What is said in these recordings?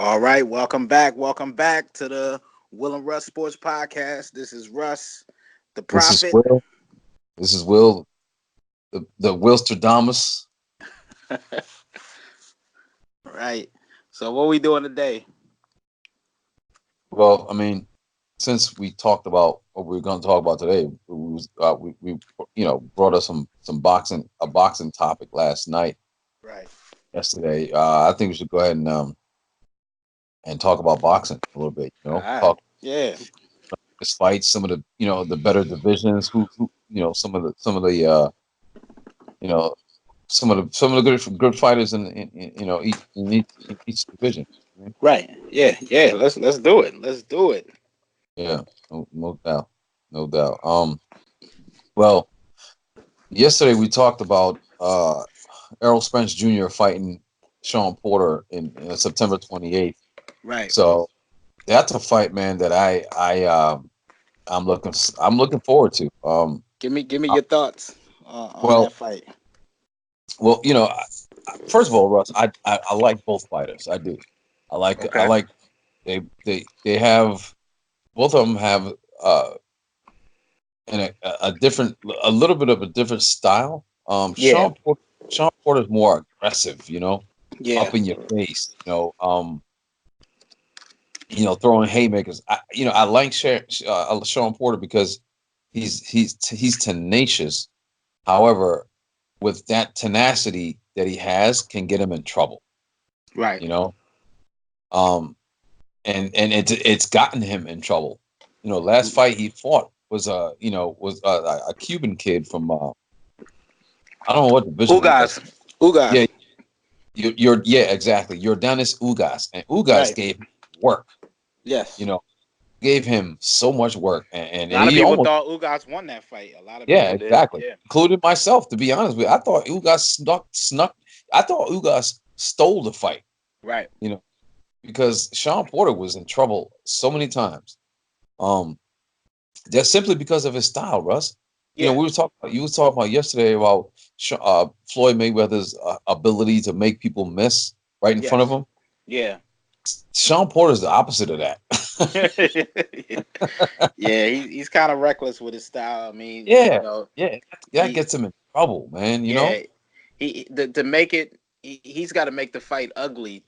All right, welcome back. Welcome back to the Will and Russ Sports Podcast. This is Russ, the This is Prophet. Will. This is Will, the Wilstradamus. Right. So, what we doing today? Well, I mean, since we talked about what we are going to talk about today, we brought us some boxing topic last night, Right. yesterday. I think we should go ahead and talk about boxing a little bit. All right. Talk Yeah. this fights, some of the better divisions, who some of the you know some of the good fighters in each division. Right. Yeah. Yeah. Let's do it. Let's do it. Yeah, no doubt, no doubt. Well, yesterday we talked about Errol Spence Jr. fighting Shawn Porter in September 28th. Right. So that's a fight, man, that I'm looking forward to. Give me Uh, your thoughts on that well, fight. well, first of all, Russ, I like both fighters. I do. I Okay. like they have both of them have a different, a little bit of a different style. Yeah. Sean Porter's more aggressive, Yeah. up in your face, throwing haymakers. I like Sean Porter because he's tenacious. However, with that tenacity that he has, can get him in trouble. Right. You know, um, and it's gotten him in trouble. Last fight he fought was a Cuban kid from I don't know what division that Ugas. was. Ugas. Yeah, yeah, exactly. You're Dennis Ugas, and Ugas Right. gave him work. You Yes. know, gave him so much work, A and lot of he people almost, thought Ugas won that fight. A lot of yeah, people did. exactly, Yeah. including myself. To be honest with you, I thought Ugas snuck. I thought Ugas stole the fight. Right. You know, because Sean Porter was in trouble so many times. Um, Just simply because of his style, Russ. Yeah. You were talking about yesterday about Floyd Mayweather's ability to make people miss right in front of Yes. him. Yeah. Sean Porter's the opposite of that. Yeah, he's kind of reckless with his style. I mean, Yeah, yeah, that he gets him in trouble, man. yeah to make it he's got to make the fight ugly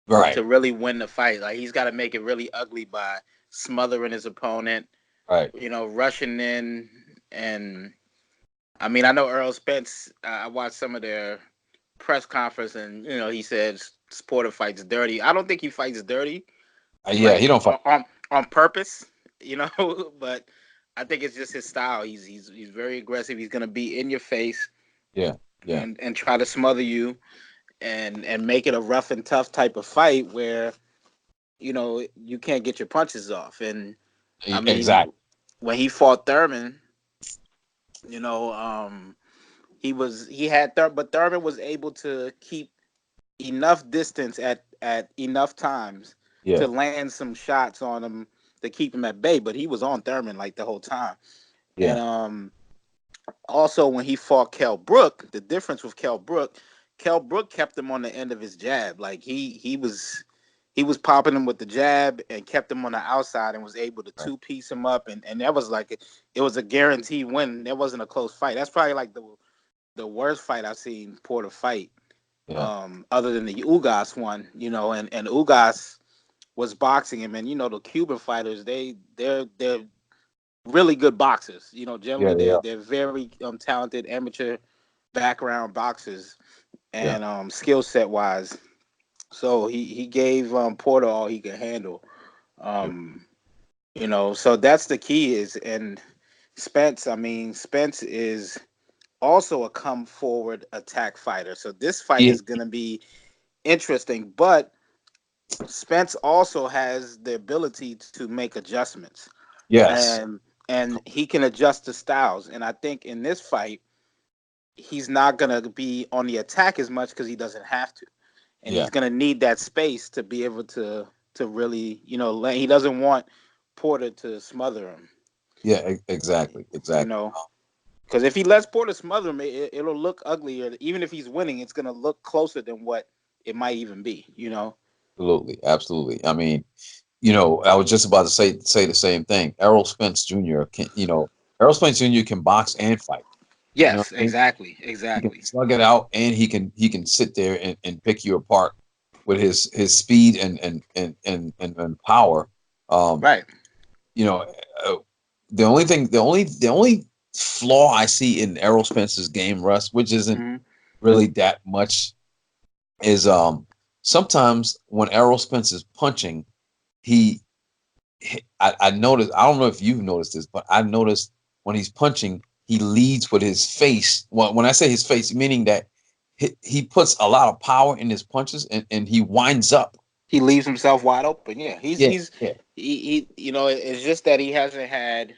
Right, to really win the fight. Like he's got to make it really ugly by smothering his opponent, right, rushing in. And I mean, I know Errol Spence. I watched some of their press conference, and he said Porter fights dirty. I don't think he fights dirty, yeah, like he don't fight. on purpose, but I think it's just his style. He's very aggressive. He's gonna be in your face Yeah, yeah, and try to smother you and make it a rough and tough type of fight where you can't get your punches off. And I mean, exactly. when he fought Thurman, you know, um, he had but Thurman was able to keep enough distance at enough times Yeah, to land some shots on him to keep him at bay. But he was on Thurman like the whole time. And yeah, also when he fought Kell Brook, the difference with Kell Brook kept him on the end of his jab. Like he was popping him with the jab and kept him on the outside and was able to right. two-piece him up, and that was like it was a guaranteed win. That wasn't a close fight. That's probably like the worst fight I've seen Porter fight, Yeah, other than the Ugas one, and Ugas was boxing him, and the Cuban fighters, they're really good boxers. yeah, Generally they are. they're very talented amateur background boxers, Yeah, and skill set wise. So he gave Porter all he could handle. yeah, Um, so that's the key is. And Spence, I mean, Spence is also a come forward attack fighter. So this fight he, is going to be interesting, but Spence also has the ability to make adjustments, yes, and he can adjust the styles. And I think in this fight, he's not going to be on the attack as much because he doesn't have to, and yeah, he's going to need that space to be able to really, he doesn't want Porter to smother him, yeah, exactly, you exactly. know, because if he lets Porter smother him, it'll look uglier. Even if he's winning, it's going to look closer than what it might even be. Absolutely, absolutely. I mean, I was just about to say the same thing. Errol Spence Jr. can, Errol Spence Jr. can box and fight. You know Yes, what I mean? exactly, He can exactly. slug it out, and he can sit there and pick you apart with his speed and power. Um, Right. you know, uh, the only flaw I see in Errol Spence's game, Russ, which isn't Hmm. really that much, is sometimes when Errol Spence is punching, he I noticed. I don't know if you've noticed this, but I noticed when he's punching, he leads with his face. Well, when I say his face, meaning that he puts a lot of power in his punches, and he winds up. He leaves himself wide open. Yeah, Yeah, yeah, it's just that he hasn't had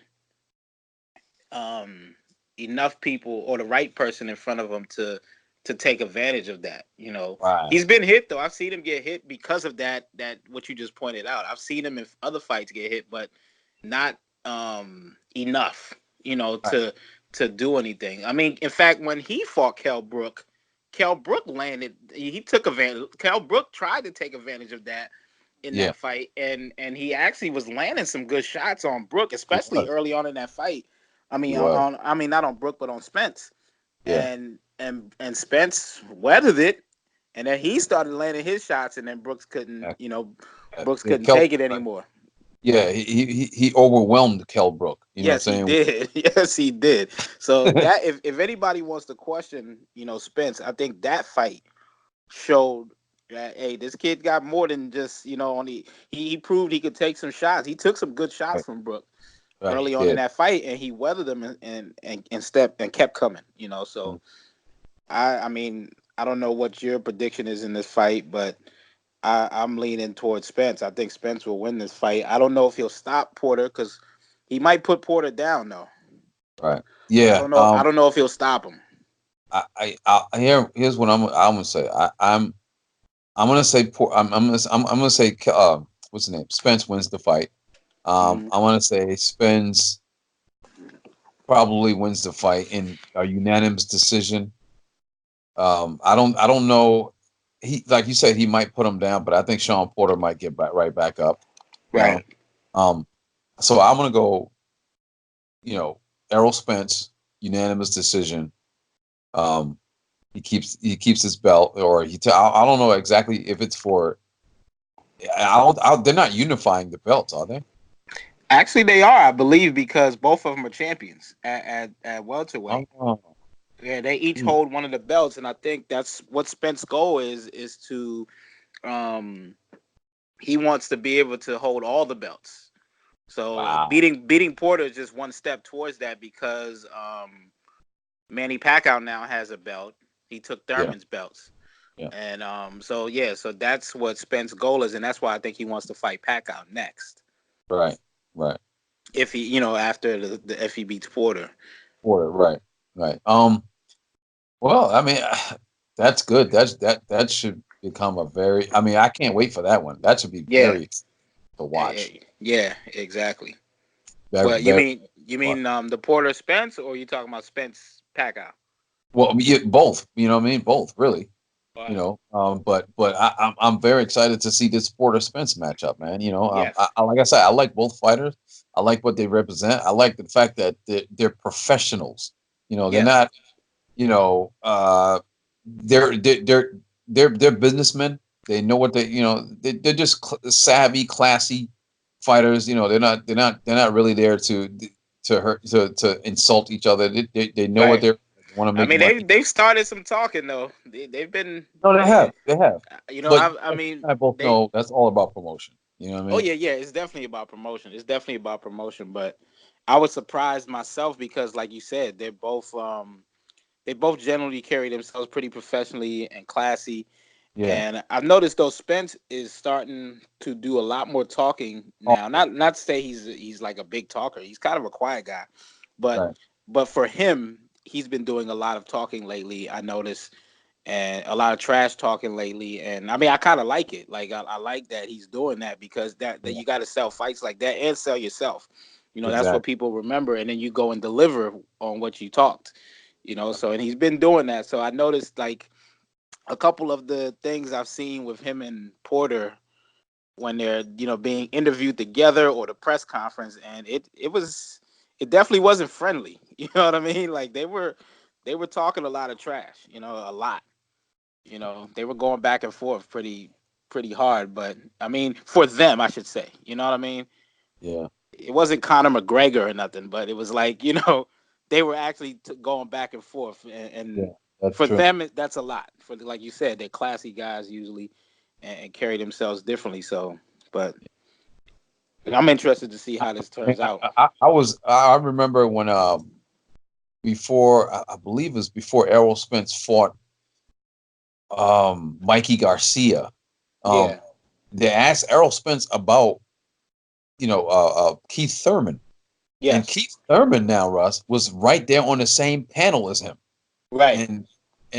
um enough people or the right person in front of him to take advantage of that. right, He's been hit though. I've seen him get hit because of that what you just pointed out. I've seen him in other fights get hit, but not enough, right. to do anything. I mean, in fact, when he fought Kell Brook landed. He took advantage. Kell Brook tried to take advantage of that in Yeah, that fight, and he actually was landing some good shots on Brook, he especially was. early on in that fight. I He mean, was. not on Brook, but on Spence, Yeah, and Spence weathered it, and then he started landing his shots, and then Brooks couldn't, yeah. Brooks Yeah, couldn't take it Right. anymore. Yeah, he overwhelmed Kell Brook. You know what I'm Yes, he saying? did. Yes, he did. So that if anybody wants to question, Spence, I think that fight showed that hey, this kid got more than just only he proved he could take some shots. He took some good shots Right, from Brook right. He early on in did. that fight, and he weathered them and stepped and kept coming. So Mm. I mean I don't know what your prediction is in this fight, but I'm leaning towards Spence. I think Spence will win this fight. I don't know if he'll stop Porter because he might put Porter down though. Right. I Yeah. don't know. I don't know if he'll stop him. Here's what I'm gonna say. I'm gonna say I'm gonna say what's the name? Spence wins the fight. Mhm. I want to say Spence probably wins the fight in a unanimous decision. I don't know. He, like you said, he might put him down, but I think Sean Porter might get right back up. You know. Right. Um, so I'm gonna go. Errol Spence unanimous decision. Um, he keeps his belt, or I don't know exactly if it's for. They're not unifying the belts, are they? Actually, they are, I believe, because both of them are champions at welterweight. Oh, Yeah, they each hmm, hold one of the belts, and I think that's what Spence's goal is to um he wants to be able to hold all the belts. So wow. beating Porter is just one step towards that because Manny Pacquiao now has a belt. He took Yeah, Thurman's belts. yeah. And so yeah, so that's what Spence's goal is, and that's why I think he wants to fight Pacquiao next. Right, right. If he, after the if he beats Porter. Porter, right, right. Well, I mean, that's good. That should become a very. I mean, I can't wait for that one. That should be Yeah, very to watch. yeah, exactly. Very, But you very mean you watch. mean the Porter Spence, or you talking about Spence Pacquiao? Well, yeah, both. You know what I mean? Both, really. Right. But I'm very excited to see this Porter Spence matchup, man. Yes. Like I said, I like both fighters. I like what they represent. I like the fact that they're professionals. They're Yes. not. You know, they're businessmen. They know what they're just savvy, classy fighters. They're not really there to hurt to insult each other. They know what Right. they want to I make mean, money. they've started some talking though. They've been, No, they have. They have. But I you mean, and I both they. know that's all about promotion. You know what I Oh mean? yeah, yeah. It's definitely about promotion. It's definitely about promotion. But I was surprised myself because, like you said, they both generally carry themselves pretty professionally and classy. Yeah. And I've noticed though Spence is starting to do a lot more talking Oh, now. Not to say he's like a big talker. He's kind of a quiet guy, but right. for him, he's been doing a lot of talking lately. I noticed, and a lot of trash talking lately. And I mean, I kind of like it. Like I like that he's doing that because that Yeah. you got to sell fights like that and sell yourself. That's what Exactly. people remember, and then you go and deliver on what you talked. Right. So and he's been doing that. So I noticed like a couple of the things I've seen with him and Porter. when they're being interviewed together or the press conference, and it definitely wasn't friendly. You know what I mean? Like they were talking a lot of trash. A lot. They were going back and forth pretty hard. But I mean, for them, I should say. You know what I mean? Yeah. It wasn't Conor McGregor or nothing, but it was like they were actually going back and forth, Yeah. and That's for true. them that's a lot. For like you said, they're classy guys usually, and carry themselves differently. So, but I'm interested to see how this turns out. I remember when before I believe it was before Errol Spence fought Mikey Garcia. Um, Yeah. they asked Errol Spence about Keith Thurman, and Yes. Keith Thurman now Russ was right there on the same panel as him, Right. and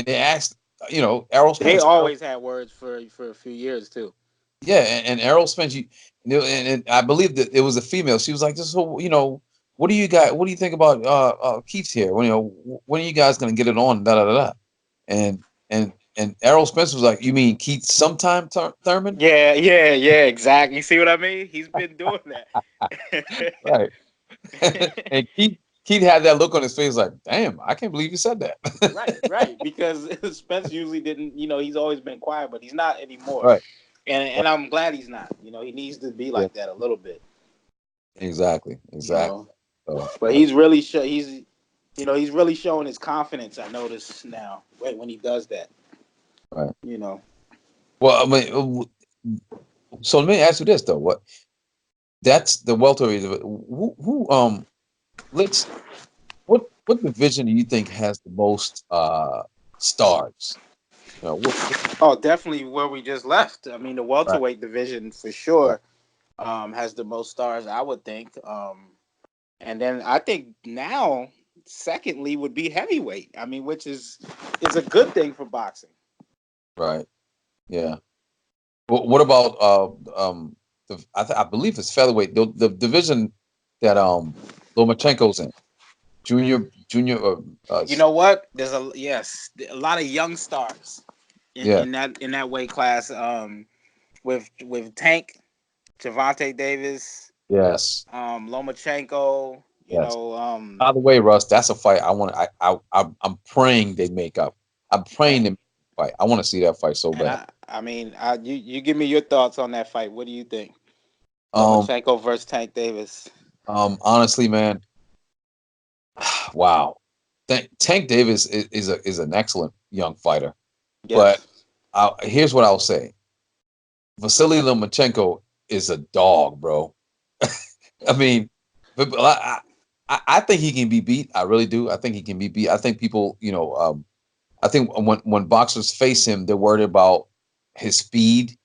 they asked Errol They Spence. always had words for a few years too. Yeah, and Errol Spence, and I believe that it was a female. She was like, "This whole, what do you got? What do you think about Keith here? When are you guys gonna get it on?" Da da da da. And and Errol Spence was like, "You mean Keith sometime Thurman?" Yeah, yeah, yeah, exactly. You see what I mean? He's been doing that. Right. And Keith had that look on his face, like, "Damn, I can't believe you said Right, that." right. Because Spence usually didn't, he's always been quiet, but he's not anymore. Right. And Right. I'm glad he's not. He needs to be Yeah. like that a little bit. Exactly. You Exactly. know. So, But but he's really showing his confidence. I notice now when he does that. right. You know. Well, I mean, so let me ask you this though: that's the welterweight. Who let's what division do you think has the most stars? What Oh, definitely where we just left. I mean, the right, welterweight division for right, sure has the most stars. I would think. And then I think now, secondly, would be heavyweight. I mean, which is a good thing for boxing. right. Yeah. What about I believe it's featherweight, the division that Lomachenko's in, junior You know what? There's a lot of young stars in, yeah, in that in that weight class. With Tank, Javante Davis, yes, Lomachenko. yes. By the way, Russ, that's a fight I want. I'm praying they make up. I'm praying and they make a fight. I want to see that fight so and bad. I mean, you give me your thoughts on that fight. What do you think? Um, Lomachenko versus Tank Davis. honestly, man, wow. Tank Davis is an excellent young fighter, but Yes. here's what I'll say: Vasily Lomachenko is a dog, bro. I mean, but I think he can be beat. I really do. I think he can be beat. I think people, I think when boxers face him, they're worried about his speed.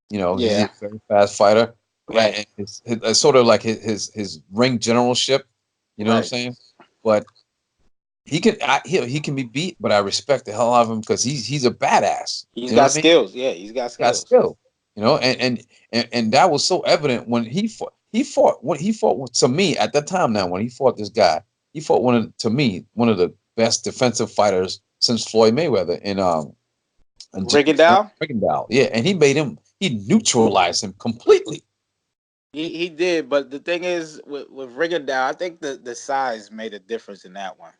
He's a Yeah. very fast fighter, Right. and it's sort of like his ring generalship. You know what I'm Right. saying? But he can be beat, but I respect the hell out of him because he's a badass. He's You know got what I mean? skills. Yeah, he's got Got skills. skill. And that was so evident when he fought. To me at that time. Now when he fought this guy, he fought one of the best defensive fighters since Floyd Mayweather in Rigondeaux. Rigondeaux. Yeah, and he neutralized him completely. He did, but the thing is with Rigondeaux, I think the size made a difference in that one.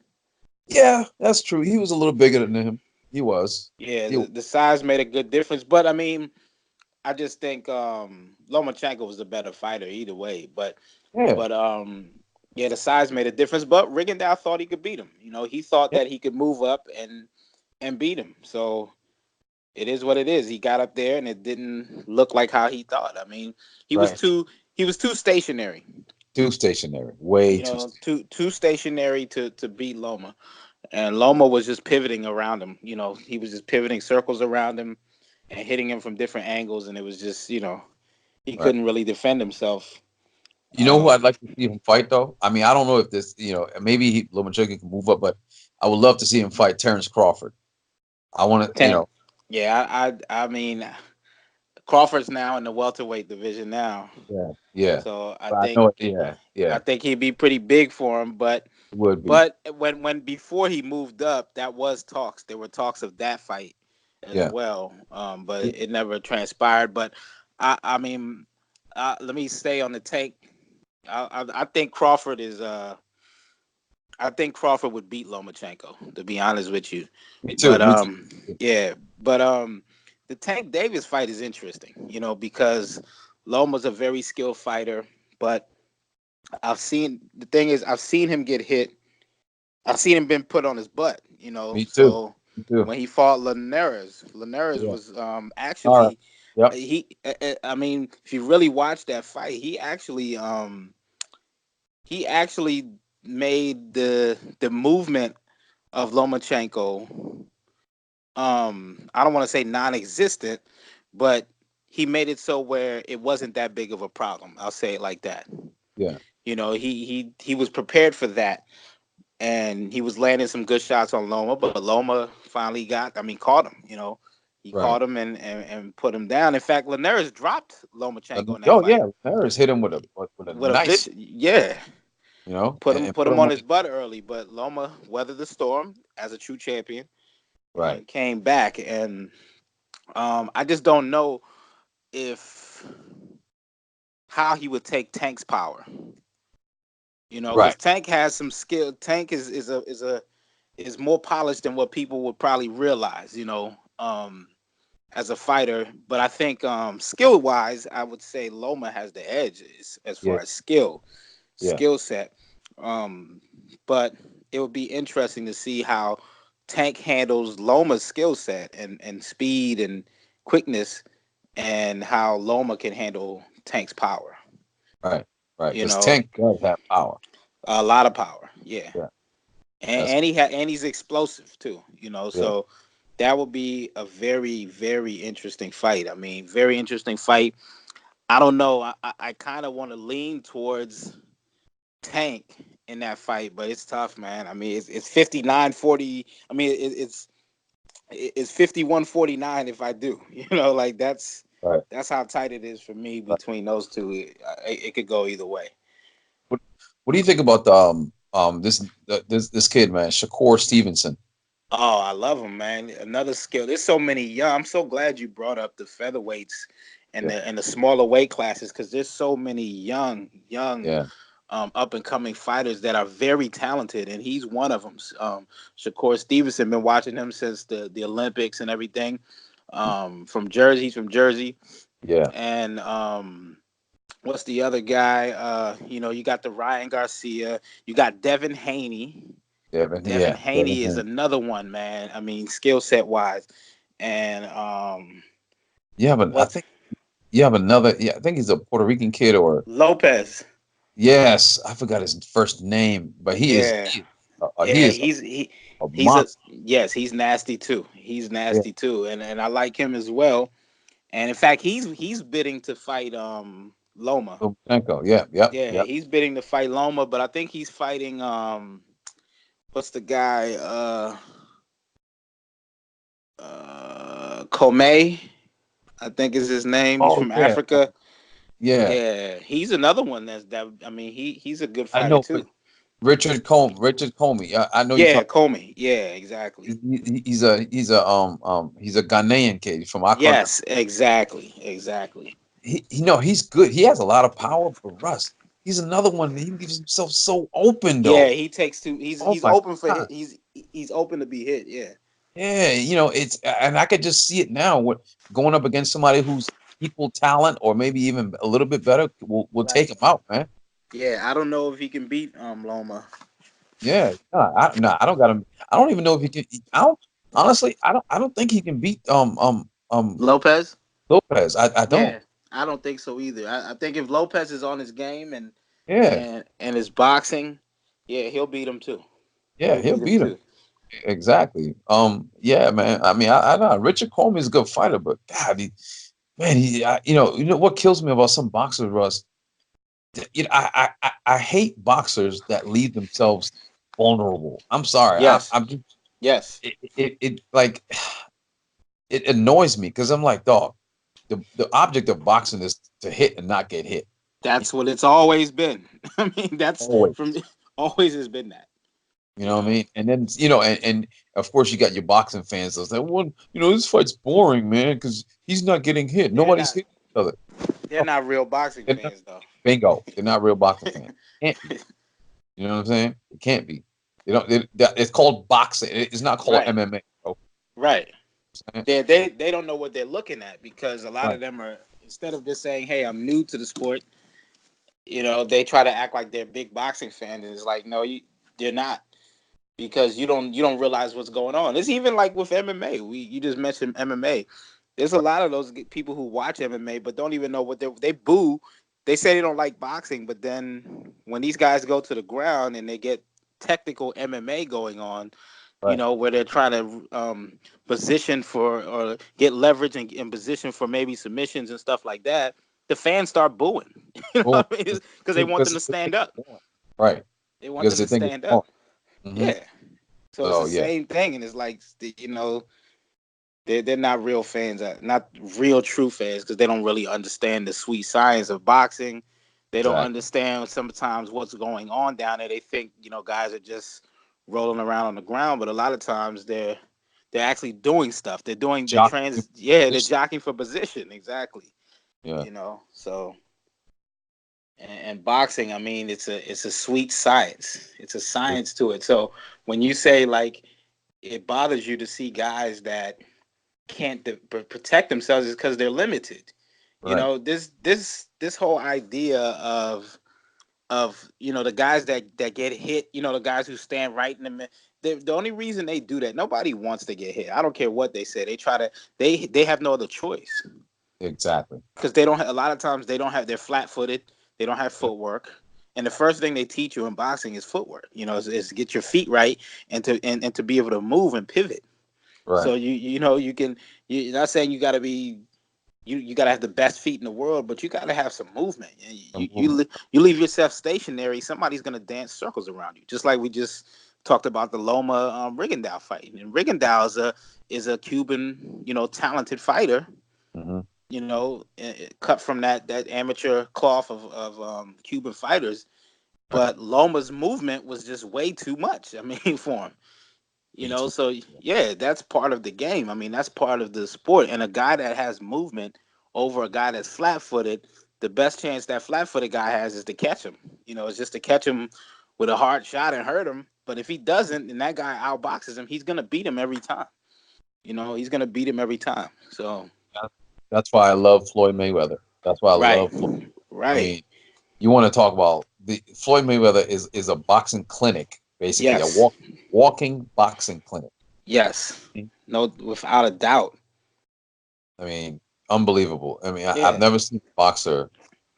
Yeah, that's true. He was a little bigger than him. He was. Yeah, He, the size made a good difference. But I mean, I just think Lomachenko was the better fighter either way. yeah, But yeah, the size made a difference. But Rigondeaux thought he could beat him. He thought yeah, that he could move up and beat him. So it is what it is. He got up there and it didn't look like how he thought. I mean, he was right. too he was too stationary. Too stationary. Way too. Too stationary to beat Loma. And Loma was just pivoting around him. He was just pivoting circles around him and hitting him from different angles, and it was just he Right. couldn't really defend himself. You know who I'd Um, like to see him fight though? I mean, I don't know if this, maybe Lomachenko can move up, but I would love to see him fight Terrence Crawford. I want to, Ten, yeah, I mean Crawford's now in the welterweight division now, yeah, yeah. so I But I think know, yeah, yeah, I think he'd be pretty big for him. But it would be, but when before he moved up, that was talks. There were talks of that fight as yeah, well, but it never transpired. But I mean, let me stay on the Tank. I think Crawford is. I think Crawford would beat Lomachenko. To be honest with you, Me too. but Me too. yeah, but the Tank Davis fight is interesting. You know, because Loma's a very skilled fighter, but the thing is I've seen him get hit. I've seen him been put on his butt. You know, Me too. so Me too. when he fought Linares Yeah. was All right. actually Yep. I mean, if you really watch that fight, he actually made the movement of Lomachenko. I don't want to say non-existent, but he made it so where it wasn't that big of a problem. I'll say it like that. Yeah. You know, he was prepared for that, and he was landing some good shots on Loma, but Loma finally caught him. You know, he Right. caught him and put him down. In fact, Linares dropped Lomachenko in that Oh fight yeah, Harris hit him with a with a nice, bitch. Yeah, and put put him him on on. his butt early, but Loma weathered the storm as a true champion Right. and came back. And I just don't know if how he would take Tank's power. You know, because Right. Tank has some skill. Tank is more polished than what people would probably realize. You know, as a fighter. But I think skill wise, I would say Loma has the edge as Yeah. far as Yeah. skill set. Um, but it would be interesting to see how Tank handles Loma's skill set and speed and quickness, and how Loma can handle Tank's power. Right. Right. You Because know, Tank does have power. a lot of power. Yeah, Yeah. That's and he's explosive too. You know, yeah. so that would be a very interesting fight. I mean, very interesting fight. I don't know. I kind of want to lean towards Tank in that fight, but it's tough, man. I mean, it's 59-40. I mean, it's 51-49 if I do. You know, like Right. that's how tight it is for me Right. between those two. It could go either way. What What do you think about the this kid, man, Shakur Stevenson? Oh, I love him, man. Another skill. There's so many young. I'm so glad you brought up the featherweights and Yeah. the smaller weight classes, because there's so many young Yeah. up and coming fighters that are very talented, and he's one of them. Shakur Stevenson, been watching him since the Olympics and everything. From Jersey, he's from Jersey, Yeah. and what's the other guy? You know, you got the Ryan Garcia, you got Devin Haney. Devin. Devin Yeah. Haney is Devin. another one, man. I mean, skill set wise, and Yeah, but I what's think you have another. Yeah, I think he's a Puerto Rican kid, or Lopez? yes, I forgot his first name, but Yeah, he yeah. is a He's a monster. yes. He's nasty too. He's Yeah, nasty too, and I like him as well. And in fact, he's bidding to fight Loma. Lomachenko. Yeah, yep, Yeah, yep. he's bidding to fight Loma, but I think he's fighting what's the guy Kome, I think is his name. He's Oh from yeah, Africa. yeah. Yeah, he's another one that I mean he's a good I fighter know, but too. Richard Comey. I know you Yeah, talk. Comey. Yeah, exactly. He's a Ghanaian kid from Accra. Yes, exactly. He's good. He has a lot of power, but Russ, he's another one. He leaves himself so open Yeah, though. he takes two. Oh He's my open for God. hit. He's open to be hit. Yeah, Yeah, it's and I could just see it now. What going up against somebody who's equal talent or maybe even a little bit better will take right. him out, man. Yeah, I don't know if he can beat Loma. Yeah, no, I don't got him. I don't even know if he can. I don't honestly. I don't think he can beat Lopez. Lopez. I don't. Yeah, I don't think so either. I think if Lopez is on his game Yeah, and his boxing, yeah, he'll beat him too. yeah, He'll he'll beat him beat him. too. Exactly. Yeah, man. I mean, I know Richard Comey is a good fighter, but God, man, you know what kills me about some boxers, Russ. I hate boxers that leave themselves vulnerable. I'm sorry. Yes, I'm just yes. it like it annoys me because I'm like, dog. The object of boxing is to hit and not get hit. You That's what it's always been. I mean, that's from always. always has been that. You You know what I know. mean? And then and of course you got your boxing fans that say, well, this fight's boring, man, because he's not getting hit. They're Nobody's not. hit. So that, They're not real boxing they're not- fans, though. bingo. They're not real boxing fans. Can't be. You know what I'm saying? It can't be. They don't. It's called boxing. It's not called Right, MMA. Bro. right. Right. They don't know what they're looking at because a lot of them are, instead of just saying, "Hey, I'm new to the sport," they try to act like they're big boxing fans. And it's like, no, you're not, because you don't realize what's going on. It's even like with MMA. You just mentioned MMA. There's a lot of those people who watch MMA but don't even know what they boo. They say they don't like boxing, but then when these guys go to the ground and they get technical MMA going on, Right. where they're trying to position for or get leverage and position for maybe submissions and stuff like that, the fans start booing. You know Boom. what I mean? Because they want them Because to they stand think up. it's on. Right. They want Because them they to think it's stand on. up. Hmm. Yeah. So it's So the yeah, same thing, and it's like they're not real fans, not real true fans, because they don't really understand the sweet science of boxing. They don't exactly. understand sometimes what's going on down there. They think guys are just rolling around on the ground, but a lot of times they're actually doing stuff. Jockey They're position. jockeying for position, exactly. Yeah. So and boxing, I mean, it's a sweet science. It's a science to it. So when you say like it bothers you to see guys that can't protect themselves, is because they're limited. Right. This whole idea of the guys that get hit, the guys who stand right in the middle. The only reason they do that, nobody wants to get hit. I don't care what they say. They try to. They have no other choice, Exactly. because they don't. A lot of times they don't have. They're flat footed. They don't have Yeah. footwork. And the first thing they teach you in boxing is footwork. Is get your feet right and to be able to move and pivot. So Right. you can. You're not saying you got to be. You got to have the best feet in the world, but you got to have some movement. Some movement. You leave yourself stationary, somebody's gonna dance circles around you. Just like we just talked about the Loma Rigondeaux fight. And Rigondeaux is a Cuban, talented fighter. Hmm. Cut from that amateur cloth of Cuban fighters. Right. But Loma's movement was just way too much. I mean, for him. Me too. So yeah, that's part of the game. I mean, that's part of the sport. And a guy that has movement over a guy that's flat footed, the best chance that flat footed guy has is to catch him. It's just to catch him with a hard shot and hurt him. But if he doesn't, and that guy outboxes him, he's gonna beat him every time. He's gonna beat him every time. So That- That's why I love Floyd Mayweather. That's why I right, love Floyd. I right, mean, you want to talk about the Floyd Mayweather is a boxing clinic, basically a yes, walking boxing clinic. yes, no, without a doubt. I mean, unbelievable. I mean, I've Yeah, never seen a boxer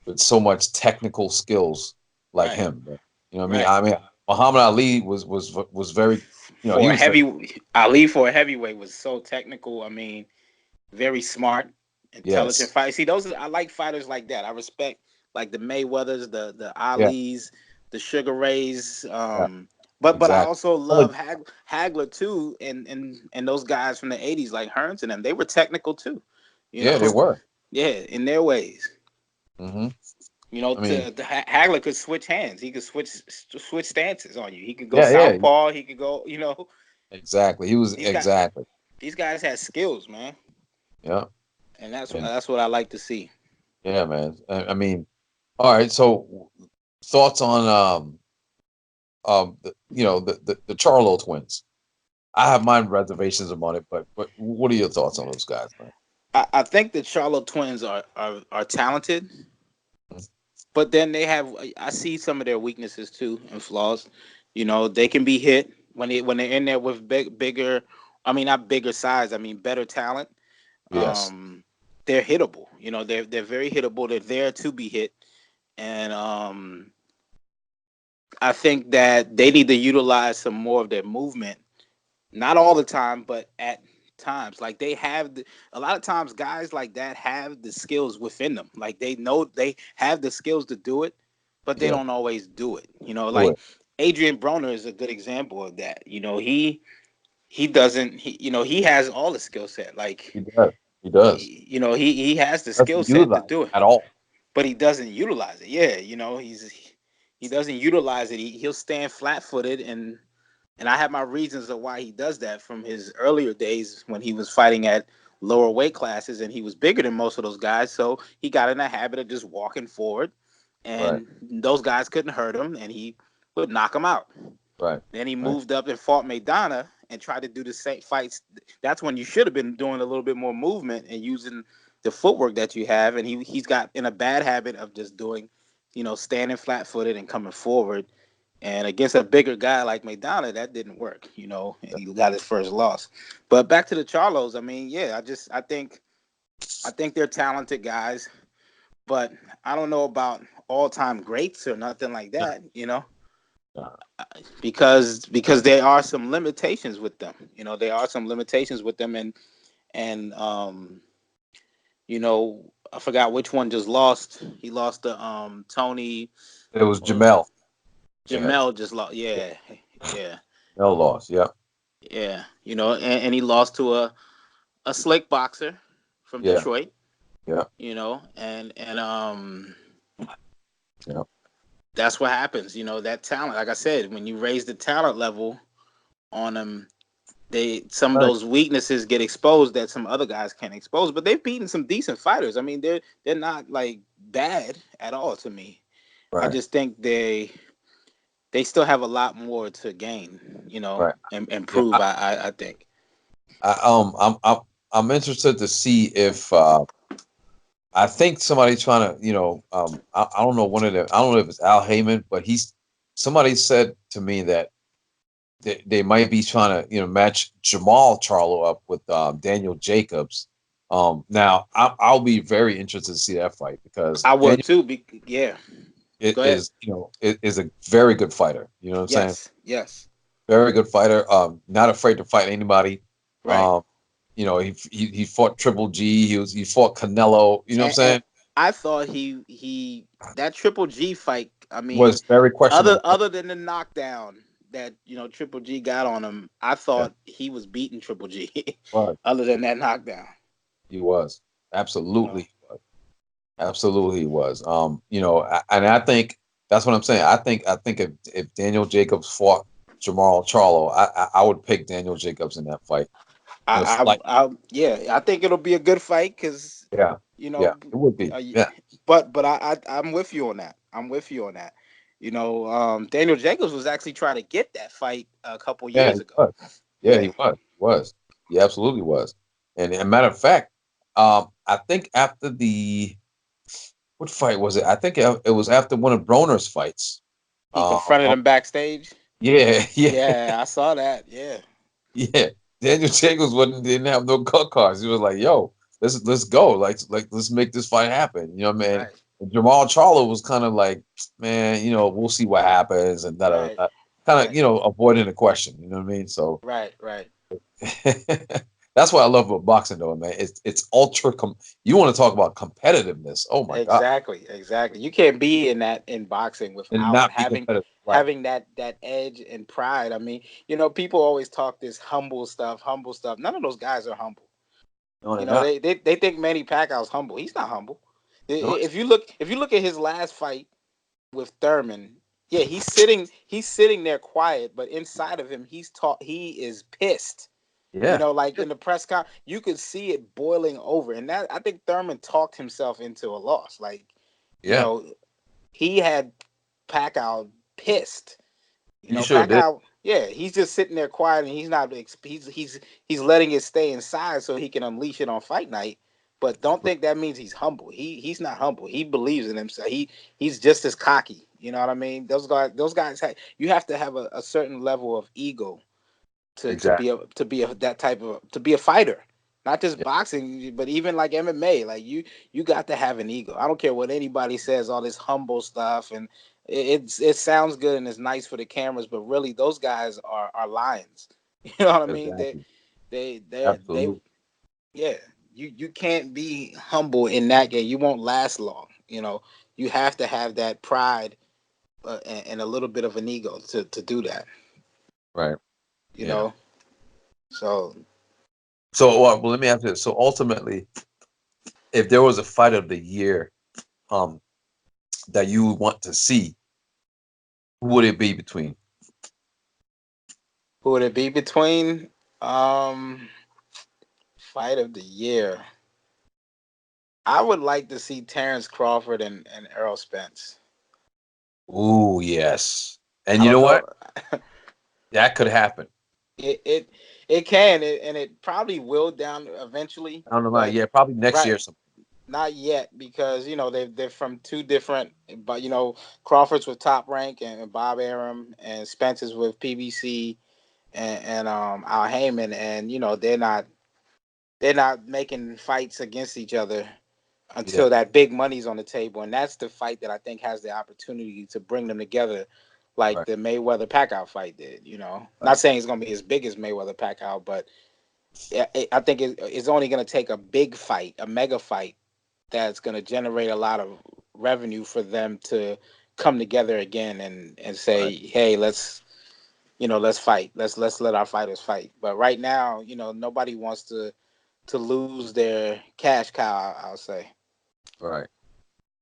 with so much technical skills like right, him. You know what I mean? right. Muhammad Ali was very, he For a was very, heavy Ali for a heavyweight was so technical. I mean, very smart, intelligent yes, fighter. See, I like fighters like that. I respect like the Mayweathers, the yeah, Alis, the Sugar Rays. yeah, But I exactly. also love Hagler too, and those guys from the '80s like Hearns and them. They were technical too, you Yeah, they know. were. Yeah, in their ways. Hmm. I mean, Hagler could switch hands. He could switch stances on you. He could go yeah, yeah, southpaw. He could go. exactly. He was These guys exactly. these guys had skills, man, Yeah, and that's and that's what I like to see. yeah, man. I mean, all right. So, thoughts on the Charlo twins? I have my reservations about it, but what are your thoughts on those guys, man? I think the Charlo twins are talented, Mhm. but then I see some of their weaknesses too and flaws. They can be hit when they're in there with bigger, I mean not bigger size, I mean better talent. Yes. Um, they're hittable. They're very hittable. They're there to be hit, and I think that they need to utilize some more of their movement. Not all the time, but at times. Like a lot of times guys like that have the skills within them. Like they know they have the skills to do it, but they Yeah. don't always do it. Do Like it. Adrian Broner is a good example of that. He doesn't he has all the skill set. Like He does. He does. he has the skill Doesn't set to utilize do it, at all. but he doesn't utilize it. Yeah, he doesn't utilize it. He'll stand flat footed, and I have my reasons of why he does that from his earlier days when he was fighting at lower weight classes, and he was bigger than most of those guys. So he got in the habit of just walking forward, Right. and those guys couldn't hurt him, and he would knock them out. Right. Then he Right. moved up and fought Maidana and tried to do the same fights. That's when you should have been doing a little bit more movement and using the footwork that you have. And he's got in a bad habit of just doing, standing flat footed and coming forward. And against a bigger guy like Maidana, that didn't work, and he got his first loss. But back to the Charlos, I mean, yeah, I think they're talented guys, but I don't know about all time greats or nothing like Yeah. that. Yeah. Because there are some limitations with them. There are some limitations with them, and I forgot which one just lost. He lost to Tony. It was What was it? Jamel. Yeah. Jamel just lost. Yeah. Yeah, yeah, No loss. Yeah. yeah. And he lost to a slick boxer from Yeah. Detroit. Yeah. And Yeah. that's what happens. That talent. Like I said, when you raise the talent level on them, some of Right. those weaknesses get exposed that some other guys can't expose. But they've beaten some decent fighters. I mean, they're not like bad at all to me. I Right. just think they still have a lot more to gain, Right. and Yeah. improve. I think. I'm interested to see if I think somebody's trying to, I don't know one of them. I don't know if it's Al Heyman, but somebody said to me that they might be trying to, match Jamal Charlo up with Daniel Jacobs. Now I'll be very interested to see that fight because I would Daniel too. Yeah. Go ahead. is a very good fighter. You know what I'm saying? Yes. Yes. Very good fighter. Not afraid to fight anybody. Right. He fought Triple G. He fought Canelo. You know what I'm And saying? I thought he that Triple G fight. I mean, Was very other questionable. other than the knockdown that Triple G got on him, I Yeah, thought he was beating Triple G. was. Other than that knockdown, He was. you know. Absolutely was. Absolutely he was. And I think that's what I'm saying. I think if Daniel Jacobs fought Jamal Charlo, I would pick Daniel Jacobs in that fight. Like Yeah, I think it'll be a good fight because yeah, you yeah, know, it would be. uh, Yeah, but I'm with you on that. I'm with you on that. Daniel Jacobs was actually trying to get that fight a couple yeah, years he ago. was. Yeah, Yeah, he was. He was. He absolutely was. And a matter of fact, I think after the what fight was it? I think it was after one of Broner's fights. he confronted Um, him backstage. yeah, yeah, Yeah, I saw that. Yeah, yeah. Daniel Jacobs didn't have no cut cards. He was like, "Yo, let's go. Like let's make this fight happen." You know what I mean? right, And Jamal Charlo was kind of like, "Man, we'll see what happens," and right, kind of right, avoiding the question. You know what I mean? So right. that's what I love about boxing, though, man. It's ultra. You want to talk about competitiveness? Oh my god! Exactly, exactly. You can't be in boxing And without not be having competitive, right? having that edge and pride. I mean, people always talk this humble stuff, humble stuff. None of those guys are humble. No, they're not. They think Manny Pacquiao's humble. He's not humble. No, If you look at his last fight with Thurman, yeah, he's sitting there quiet, but inside of him, he is pissed. yeah, Like in the press con, you could see it boiling over, and that I think Thurman talked himself into a loss. Like, you yeah. know, he had Pacquiao pissed. He sure did. Pacquiao, yeah, he's just sitting there quiet, and he's not. He's letting it stay inside so he can unleash it on fight night. But don't think that means he's humble. He's not humble. He believes in himself. He's just as cocky. You know what I mean? Those guys you have to have a certain level of ego to Exactly. be that type of to be a fighter, not just Yeah, boxing, but even like MMA. Like you got to have an ego. I don't care what anybody says, all this humble stuff, and it sounds good and it's nice for the cameras, but really those guys are lions. You know what I mean? exactly. They Absolutely. yeah. You can't be humble in that game. You won't last long. You have to have that pride, and a little bit of an ego to do that. Right. You Yeah. know. So So, well, let me ask you this. So, ultimately, if there was a fight of the year, um, that you would want to see, who would it be between? who would it be between? Um, Fight of the year. I would like to see Terrence Crawford and Errol Spence. Ooh, yes. And I you don't know know. what? That could happen. It can and it probably will down eventually, I don't know. but Yeah, probably next year. right, Or something. not yet because they're from two different. But Crawford's with Top Rank and Bob Arum, and Spence's with PBC and Al Heyman, and they're not making fights against each other Yeah. until that big money's on the table, and that's the fight that I think has the opportunity to bring them together, like Right. the Mayweather Pacquiao fight did. Right. Not saying it's gonna be as big as Mayweather Pacquiao, but I think it's only gonna take a big fight, a mega fight, that's gonna generate a lot of revenue for them to come together again and Right. say, hey, let's fight, let's let our fighters fight. But right now, nobody wants to lose their cash cow. I'll say. Right.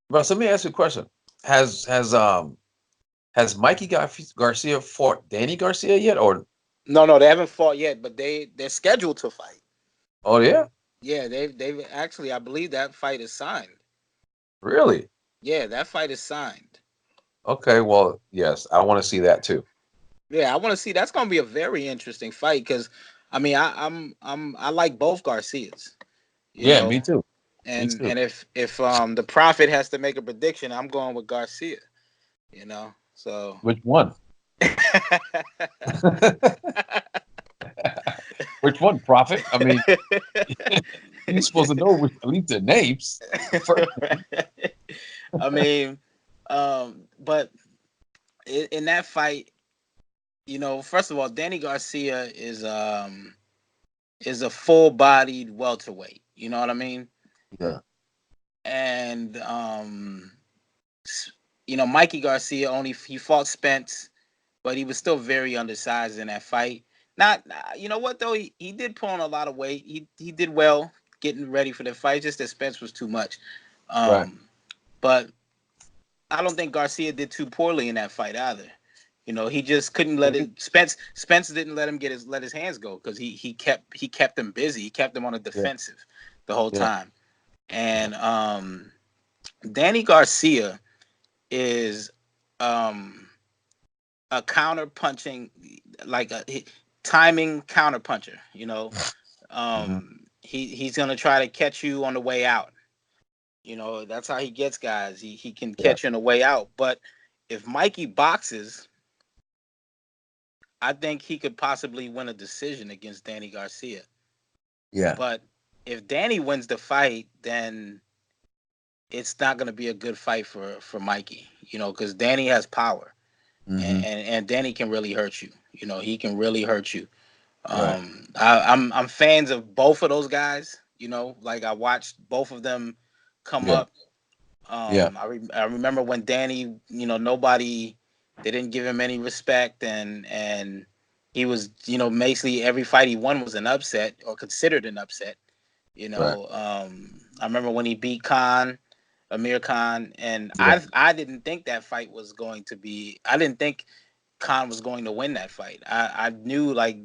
Russ, let me ask you a question. Has has um has Mikey Garcia fought Danny Garcia yet? Or No, they haven't fought yet, but they're scheduled to fight. oh yeah, Yeah, they've actually, I believe that fight is signed. really? Yeah, that fight is signed. Okay, well, yes, I want to see that too. Yeah, I want to see. That's going to be a very interesting fight because, I mean, I like both Garcias, you Yeah, me know, too. Me and too. and if the Prophet has to make a prediction, I'm going with Garcia, So. Which one? Which one, Prophet? I mean, you're supposed to know which, at least their names. First. I mean, but in that fight, first of all, Danny Garcia is a full bodied welterweight. You know what I mean? Yeah. And Mikey Garcia he fought Spence, but he was still very undersized in that fight. Not, you know what though, he did put on a lot of weight. He did well getting ready for the fight. Just that Spence was too much. Right. But I don't think Garcia did too poorly in that fight either. He just couldn't let it. Spence didn't let him let his hands go because he kept him busy. He kept him on the Yeah. defensive the whole Yeah. time. And Danny Garcia is um, a counter punching, like a timing counter puncher. Hmm. He's gonna try to catch you on the way out. That's how he gets guys. He can Yeah. catch you on the way out. But if Mikey boxes, I think he could possibly win a decision against Danny Garcia. Yeah. But if Danny wins the fight, then it's not going to be a good fight for Mikey. Because Danny has power, Hmm. and Danny can really hurt you. He can really hurt you. Right. I'm fans of both of those guys. Like I watched both of them come Yeah. up. Yeah. I remember when Danny, nobody, they didn't give him any respect, and he was, basically every fight he won was an upset or considered an upset. Right. I remember when he beat Amir Khan, and Yeah. I didn't think that fight was going to be. I didn't think Khan was going to win that fight. I knew, like,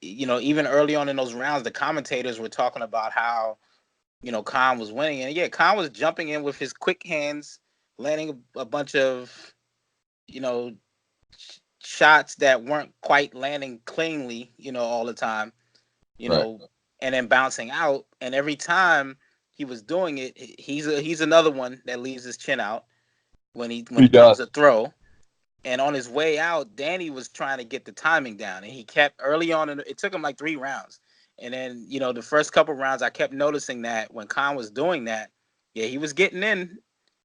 even early on in those rounds, the commentators were talking about how Khan was winning. And yeah, Khan was jumping in with his quick hands, landing a bunch of, you know, shots that weren't quite landing cleanly, all the time, you Right. know, and then bouncing out. And every time he was doing it, he's another one that leaves his chin out when He it comes does. to throw. And on his way out, Danny was trying to get the timing down, and he kept early on. It took him like 3 rounds, and then the first couple rounds, I kept noticing that when Khan was doing that, yeah, he was getting in,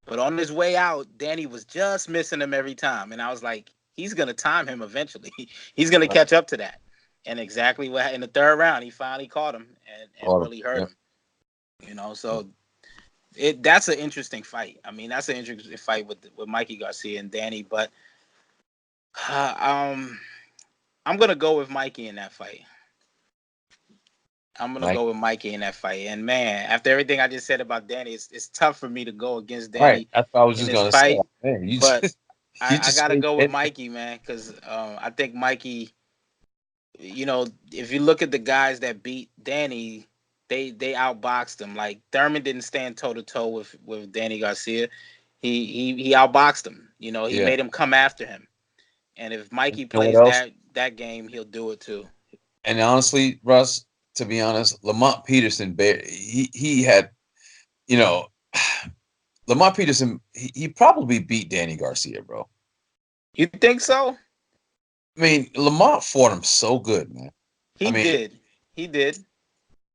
but on his way out, Danny was just missing him every time, and I was like, he's gonna time him eventually. He's gonna Right. catch up to that, and exactly what in the third round, he finally caught him and Caught him. really hurt Yeah. him. So that's an interesting fight. I mean, that's an interesting fight with Mikey Garcia and Danny, but. Um, I'm gonna go with Mikey in that fight. I'm gonna Mike. go with Mikey in that fight. And man, after everything I just said about Danny, it's tough for me to go against Right. Danny That's what I was in just this gonna say. fight. Man, you But just you I just gotta say go with it. Mikey, man, because I think Mikey. If you look at the guys that beat Danny, they outboxed him. Like Thurman didn't stand toe to toe with Danny Garcia. He outboxed him. You know, he Yeah. made him come after him. And if And Mikey you know what plays else? that game, he'll do it too. And honestly, Russ, to be honest, Lamont Peterson, he had, you know, Lamont Peterson, he probably beat Danny Garcia, bro. You think so? I mean, Lamont fought him so good, man. I He mean, did. He did.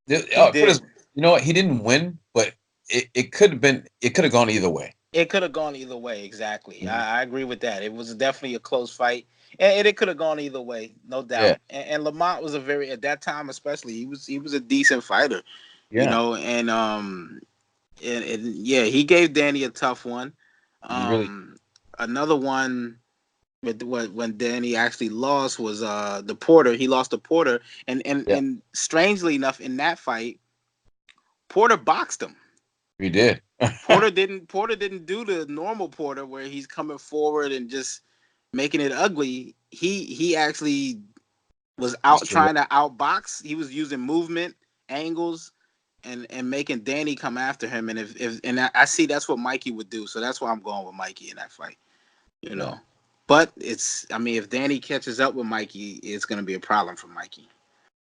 He put his, did. you know what? He didn't win, but it could have been, it could have gone either way. It could have gone either way. Exactly. Mhm. I agree with that. It was definitely a close fight, and it could have gone either way, no Yeah, doubt. And Lamont was a very at that time, especially he was a decent fighter, you yeah, know. And yeah, he gave Danny a tough one. he really, Um, Another one with when Danny actually lost was the Porter. He lost to Porter, yeah, and strangely enough, in that fight, Porter boxed him. he did. Porter didn't do the normal Porter where he's coming forward and just making it ugly. He actually was He's out true. trying to outbox. He was using movement, angles, and making Danny come after him. And if and I see that's what Mikey would do. So that's why I'm going with Mikey in that fight. You Yeah, know. But I mean, if Danny catches up with Mikey, it's gonna be a problem for Mikey.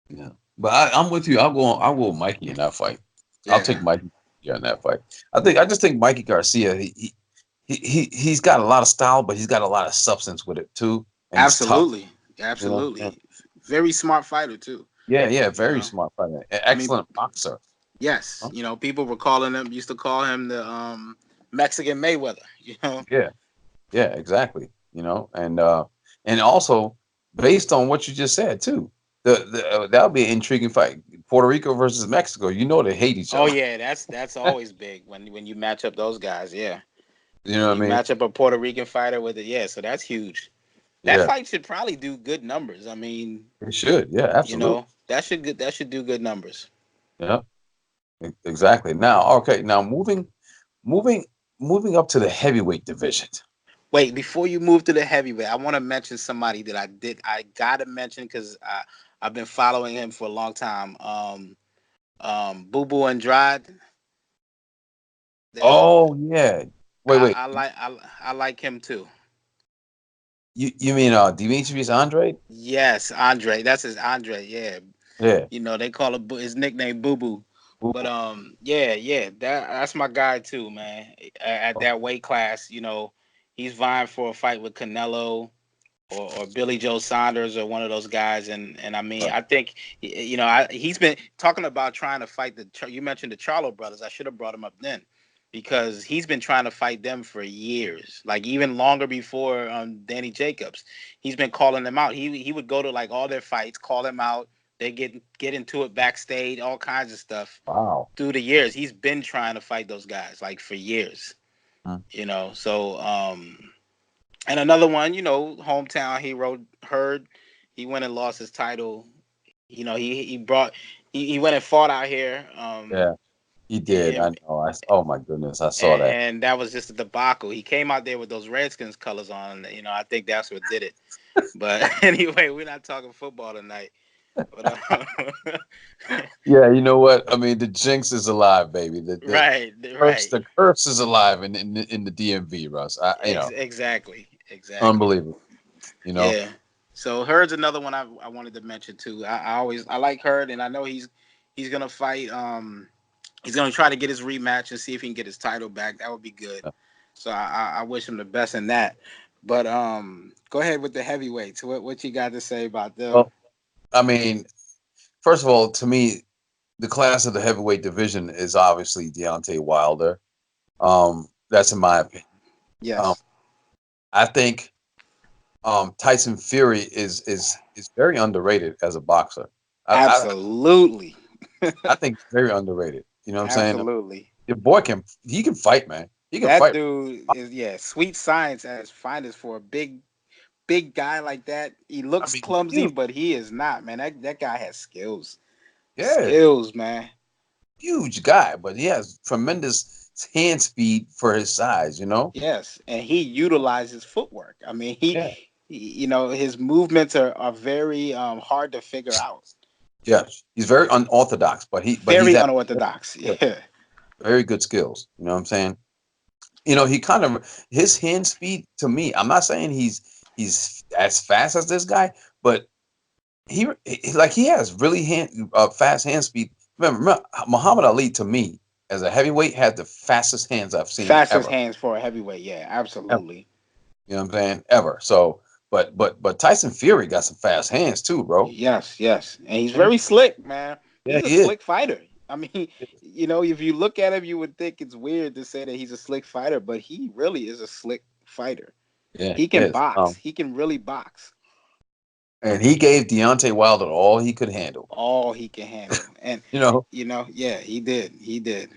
yeah. But I'm with you. I'll go with Mikey in that fight. I'll take Yeah, Mikey in that fight. I just think Mikey Garcia, he's got a lot of style, but he's got a lot of substance with it too, and he's tough. absolutely, You know, yeah, absolutely. Very smart fighter too. yeah, yeah, You very know, smart fighter, I mean, excellent boxer. yes, Huh? people used to call him the Mexican Mayweather. You know, Yeah, yeah, exactly. And also based on what you just said too, that'll be an intriguing fight. Puerto Rico versus Mexico. You know they hate each oh other. yeah, that's always big when you match up those guys. Yeah, You know when what I you mean? match up a Puerto Rican fighter with it, yeah, so that's huge. That Yeah, fight should probably do good numbers. I mean, they should. Yeah, absolutely. that should do good numbers. Yeah, exactly. Now, okay, now moving, moving up to the heavyweight division. Wait, before you move to the heavyweight, I want to mention somebody that I gotta mention because I've been following him for a long time. Boo Boo Andrade. That Oh yeah. Wait, wait. I like him too. You mean Demetrius Andre? Yes, Andre. That's his Andre. Yeah, Yeah. they call it his nickname Boo Boo. But Ooh. yeah, that's my guy too, man. At that weight class, he's vying for a fight with Canelo or Billy Joe Saunders or one of those guys. And I mean, Right. I think he's been talking about trying to fight you mentioned the Charlo brothers. I should have brought him up then because he's been trying to fight them for years, like even longer before Danny Jacobs. He's been calling them out. He would go to like all their fights, call them out. They get into it backstage, all kinds of stuff Wow. through the years. He's been trying to fight those guys like for years. Hmm. So and another one, hometown hero Hurd. He went and lost his title. He went and fought out here. Yeah, he did. I And, know. Oh my goodness, I saw that. and that was just a debacle. He came out there with those Redskins colors on. I think that's what did it. But anyway, we're not talking football tonight. But Yeah, you know what? I mean, the jinx is alive, baby. The right, curse, right, the curse is alive in the DMV, Russ. exactly, exactly. Unbelievable. You know. Yeah. So Hurd's another one I wanted to mention too. I like Hurd, and I know he's gonna fight. He's gonna try to get his rematch and see if he can get his title back. That would be good. So I wish him the best in that. But go ahead with the heavyweights. What you got to say about them? Well, I mean, first of all, to me, the class of the heavyweight division is obviously Deontay Wilder. That's in my opinion. Um, Yes, I think Tyson Fury is very underrated as a boxer. I, I absolutely, I think very underrated. You know what I'm saying? absolutely. Your boy he can fight, man. He can That fight. dude is sweet science at his finest for a big guy like that. He I looks mean, clumsy, huge, but he is not, man. That guy has skills. yeah, Skills, man. huge guy, but he has tremendous hand speed for his size. You know? Yes, and he utilizes footwork. I mean, Yeah, his movements are very hard to figure out. Yeah, he's very unorthodox, but he's Very at unorthodox. Yeah. very good skills. You know what I'm saying? You know, he kind of his hand speed to me. I'm not saying he's as fast as this guy, but he has really fast hand speed. Remember, Muhammad Ali to me as a heavyweight had the fastest hands I've seen Fastest ever. hands for a heavyweight. Yeah, Ever. absolutely. You know what I'm saying? Ever. So, but Tyson Fury got some fast hands too, bro. Yes, yes. And he's very slick, man. Yeah, He's a he is. slick fighter. I mean, if you look at him, you would think it's weird to say that he's a slick fighter, but he really is a slick fighter. Yeah, He he can is. box. He can really box. And he gave Deontay Wilder all he could handle. All he can handle. And You know, yeah, he did. He did.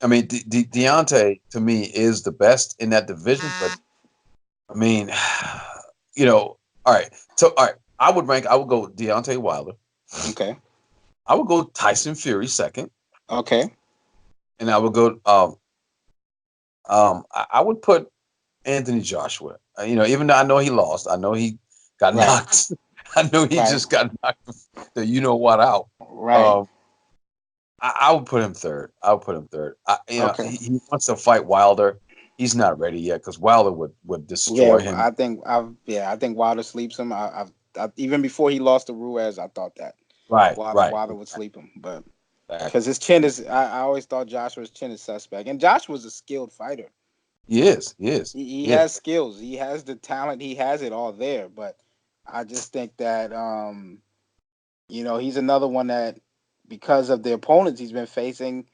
I mean, Deontay to me is the best in that division. But I mean, all right. So, all right, I would go Deontay Wilder. Okay. I would go Tyson Fury second, Okay. and I would go. I would put Anthony Joshua. Even though I know he lost, I know he got Right. knocked. I know he Right. just got knocked the you know what out. Right. Um, I would put him third. I would put him third. Okay. He wants to fight Wilder. He's not ready yet because Wilder would Yeah, destroy him. I think Wilder sleeps him. Even before he lost to Ruiz, I thought that Right, right. Wilder would sleep him, but because Exactly. his chin is, I always thought Joshua's chin is suspect, and Joshua's a skilled fighter. He is. He is. He He is. has skills. He has the talent. He has it all there. But I just think that he's another one that, because of the opponents he's been facing,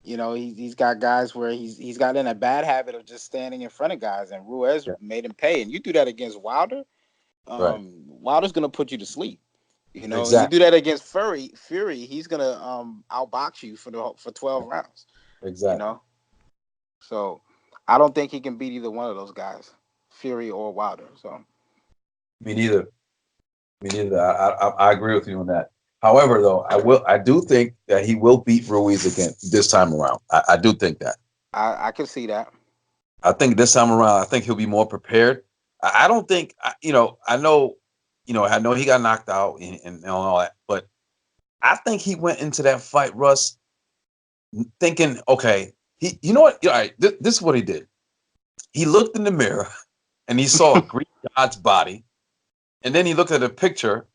he's got guys where he's got in a bad habit of just standing in front of guys, and Ruiz Yeah. made him pay. And you do that against Wilder, Right. Wilder's gonna put you to sleep. You Exactly. do that against Fury, he's gonna outbox you for 12 rounds. You Exactly. know, so I don't think he can beat either one of those guys, Fury or Wilder. So Me neither. Me neither. I agree with you on that. However, though, I do think that he will beat Ruiz again this time around. I do think that. I can see that. I think this time around, I think he'll be more prepared. I don't think, I know he got knocked out and all that, but I think he went into that fight, Russ, thinking, okay, you know what? All right, this is what he did. He looked in the mirror and he saw a Greek god's body, and then he looked at a picture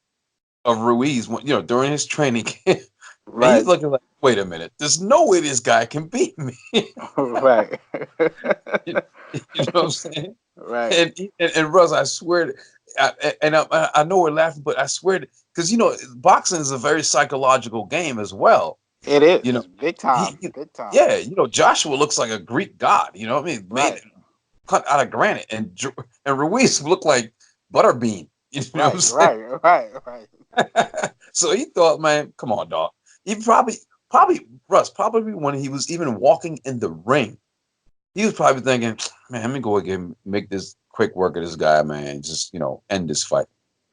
of Ruiz, during his training camp, and he's Right. looking like, wait a minute, there's no way this guy can beat me. Right. You know what I'm saying? Right. And Russ, I swear, I know we're laughing, but I swear, because boxing is a very psychological game as well. It You know, is big he, time. Big time. yeah, Joshua looks like a Greek god. You know what I mean? Made Right. cut out of granite, and Ruiz looked like butterbean. You know what I'm Right. saying? Right. Right. Right. So he thought, man, come on, dog. He probably Russ, probably when he was even walking in the ring, he was probably thinking, man, let me go again, make this quick work of this guy, man, just end this fight.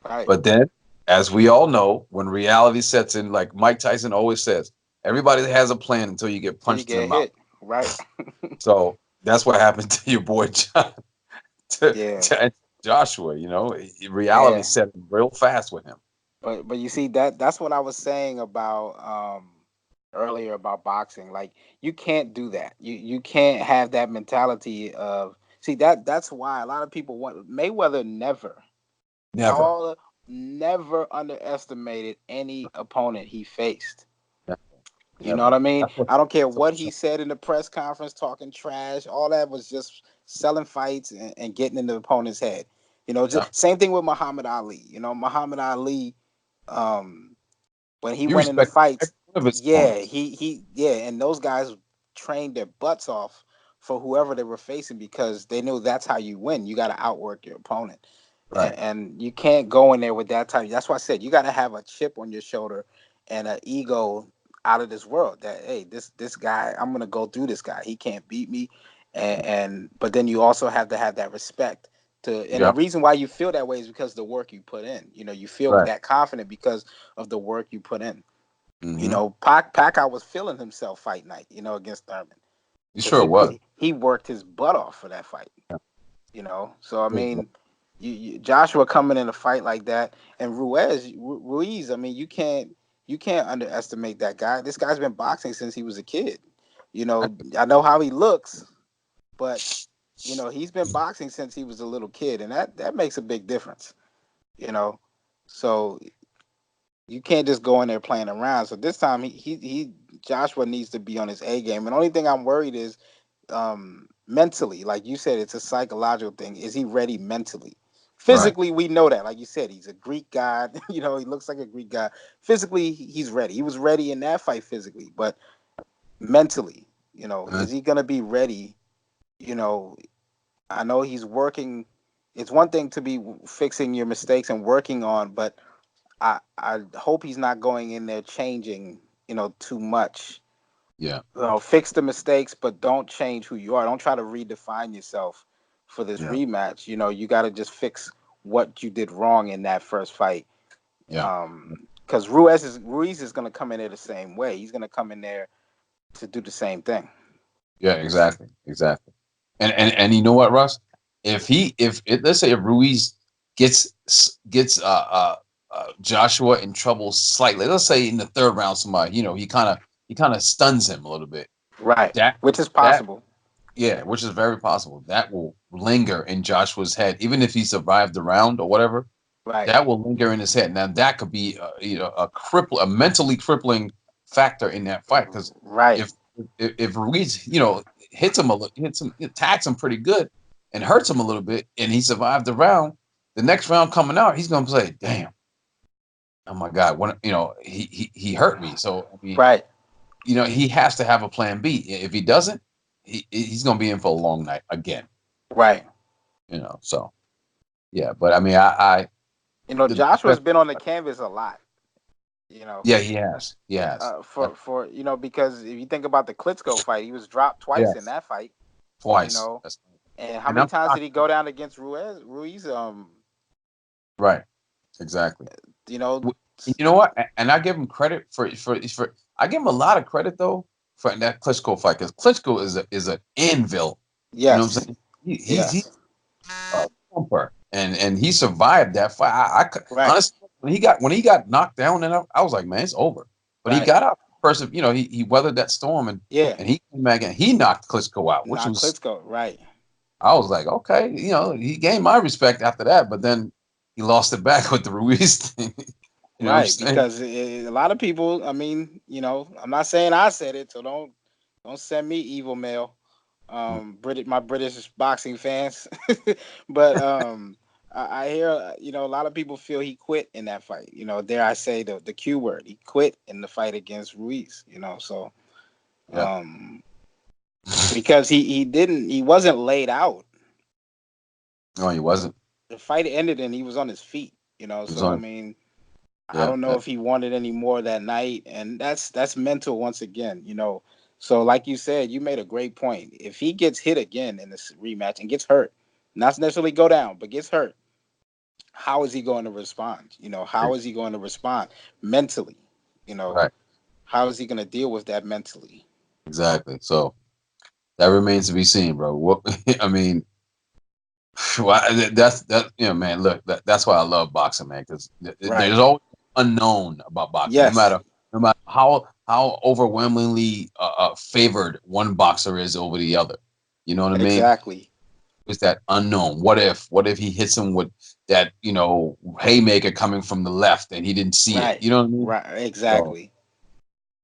Right. But then, as we all know, when reality sets in, like Mike Tyson always says, everybody has a plan until you get Till you punched in the get mouth. hit. Right. So that's what happened to your boy John, Yeah. to Joshua. Reality Yeah. set in real fast with him. But you see, that's what I was saying about earlier about boxing. Like, you can't do that. You can't have that mentality of, see, that's why a lot of people want Mayweather Never. never underestimated any opponent he faced. Never. You know Never. what I mean? That's what. I don't care That's what what he said in the press conference, talking trash. All that was just selling fights and getting in the opponent's head. yeah. Just same thing with Muhammad Ali. Muhammad Ali, um, when he You went into respect every fights, one of his yeah, opponents. yeah, and those guys trained their butts off for whoever they were facing, because they knew that's how you win. You got to outwork your opponent, Right. and you can't go in there with that type. That's why I said you got to have a chip on your shoulder and an ego out of this world. That, hey, this guy, I'm gonna go through this guy. He can't beat me, and but then you also have to have that respect. And the Yeah. reason why you feel that way is because of the work you put in. You feel Right. that confident because of the work you put in. Mm-hmm. Pacquiao was feeling himself fight night, against Thurman, You because sure was. he worked his butt off for that fight. Yeah. So I Sure was. mean, Joshua coming in a fight like that, and Ruiz, I mean, you can't. You can't underestimate that guy. This guy's been boxing since he was a kid. I know how he looks, but he's been boxing since he was a little kid, and that makes a big difference. You know, so you can't just go in there playing around. So this time he Joshua needs to be on his A game. And the only thing I'm worried is mentally. Like you said, it's a psychological thing. Is he ready mentally? Right. Physically, we know that. Like you said, he's a Greek god. He looks like a Greek god. Physically, he's ready. He was ready in that fight physically, but mentally, Uh, is he gonna be ready? You know, I know he's working. It's one thing to be fixing your mistakes and working on, but I hope he's not going in there changing, too much. yeah. Fix the mistakes, but don't change who you are. Don't try to redefine yourself for this Yeah. rematch. You got to just fix what you did wrong in that first fight. Yeah. Because Ruiz is going to come in there the same way. He's going to come in there to do the same thing. Yeah. Exactly. Exactly. And you know what, Russ? Let's say if Ruiz gets Joshua in trouble slightly, let's say in the third round, somebody he kind of stuns him a little bit. Right, That which is that possible. Yeah, which is very possible. That will linger in Joshua's head, even if he survived the round or whatever. Right, That will linger in his head. Now that could be a mentally crippling factor in that fight because right, if if Ruiz attacks him pretty good and hurts him a little bit, and he survived the round, the next round coming out, he's gonna say, "Damn, oh my God, when he hurt me." So I mean, right, he has to have a plan B. If he doesn't, he's gonna be in for a long night again. right. So yeah, but I mean, I the Joshua's defense, been on the canvas a lot. You know, yeah, he has, because if you think about the Klitschko fight, he was dropped twice in yes, that fight. You twice. know, and how And many I'm times did shocked. he go down against Ruiz? Right, exactly. You know, You know what? And I give him credit for. I give him a lot of credit though for that Klitschko fight because Klitschko is an anvil. You know what I'm yes, saying? He's yes, a thumper, and he survived that fight. right, Honestly, when he got knocked down, and I was like, man, it's over. But he right, got up, person. He weathered that storm, and yeah. and he came back and he knocked Klitschko out, which Not was Klitschko, right, I was like, okay, he gained my respect after that. But then he lost it back with the Ruiz thing. You know what I'm right. saying? Because a lot of people, I mean, I'm not saying I said it, so don't send me evil mail. My British boxing fans, but I hear a lot of people feel he quit in that fight. Dare I say the Q word? He quit in the fight against Ruiz. So Yeah. um, because he wasn't laid out. No, he wasn't. The fight ended and he was on his feet. He was So I on. mean, I Yeah. don't know if he wanted any more that night, and that's mental once again. So like you said, you made a great point. If he gets hit again in this rematch and gets hurt, not necessarily go down, but gets hurt, how is he going to respond? How is he going to respond mentally? You know, Right. how is he going to deal with that mentally? Exactly. So that remains to be seen, bro. What I mean, that's that. Man. Look, that's why I love boxing, man. Because Right. there's always unknown about boxing. No Yes. matter no matter how overwhelmingly favored one boxer is over the other. You know what I mean? Exactly. Is that unknown? What if he hits him with that haymaker coming from the left and he didn't see it? Right. You know what I mean? Right. So Exactly.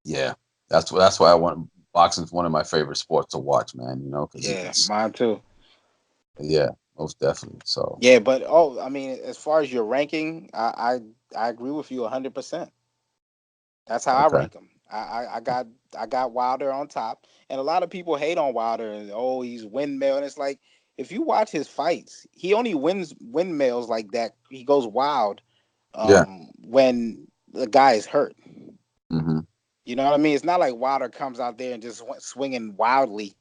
yeah, that's why I want boxing's one of my favorite sports to watch, man. Because Yeah. it's Mine too. yeah, most definitely. So Yeah, but I mean, as far as your ranking, I agree with you 100%. That's how I okay, rank him. I got Wilder on top, and a lot of people hate on Wilder and he's windmill, and it's like if you watch his fights, he only wins windmills like that. He goes wild yeah, when the guy is hurt. hmm, You know what I mean? It's not like Wilder comes out there and just swinging wildly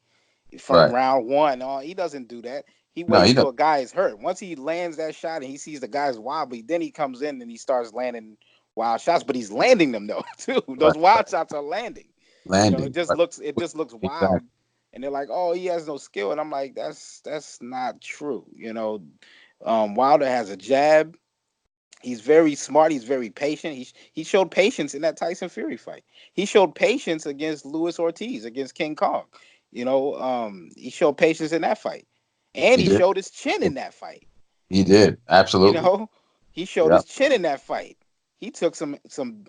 from right. round one. Oh, he doesn't do that. He No, waits he till doesn't. a guy is hurt. Once he lands that shot and he sees the guy's wobbly, then he comes in and he starts landing wild shots. But he's landing them though too. Right, Those wild right. shots are landing. It Landing, just right? looks Exactly. wild. And they're like, oh, he has no skill. And I'm like, that's not true. Wilder has a jab. He's very smart. He's very patient. He showed patience in that Tyson Fury fight. He showed patience against Luis Ortiz, against King Kong. He showed patience in that fight, and He he did. showed his chin in that fight. He did. You Absolutely. know, he showed Yeah. his chin in that fight. He took some.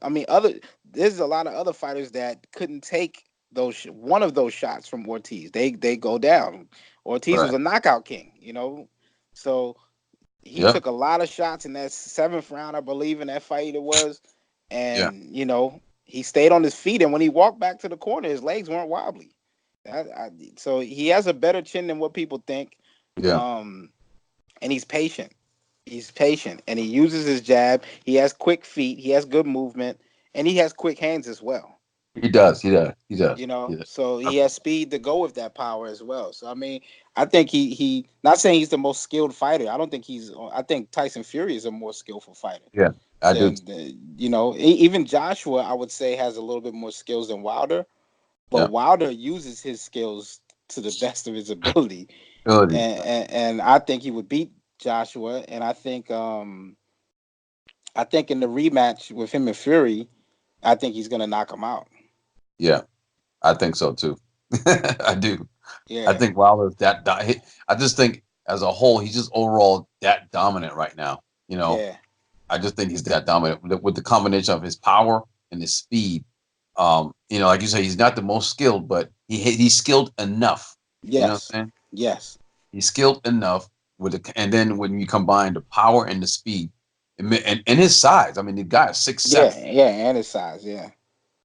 I mean, other there's a lot of other fighters that couldn't take one of those shots from Ortiz. They go down. Ortiz was Right. a knockout king. So he Yeah. took a lot of shots in that seventh round, I believe, in that fight it was, Yeah. and he stayed on his feet. And when he walked back to the corner, his legs weren't wobbly. So he has a better chin than what people think. Yeah. Um, and he's patient. He's patient, and he uses his jab. He has quick feet. He has good movement, and he has quick hands as well. He does. He does. He does. He does. So he has speed to go with that power as well. So I mean, I think he not saying he's the most skilled fighter. I don't think he's. I think Tyson Fury is a more skillful fighter Yeah. I do. than even Joshua. I would say has a little bit more skills than Wilder, but Yeah. Wilder uses his skills to the best of his ability, Ability. and I think he would beat Joshua. And I think in the rematch with him and Fury, I think he's gonna knock him out. Yeah. I think so too. I do. I Yeah, think Wilder's I just think as a whole, he's just overall that dominant right now. yeah, I just think he's that dominant with the combination of his power and his speed. Like you say, he's not the most skilled, but he's skilled enough. You know what yes, I'm saying? yes. He's skilled enough and then when you combine the power and the speed and his size, I mean, the guy is six Yeah, seven. yeah, and his size, yeah.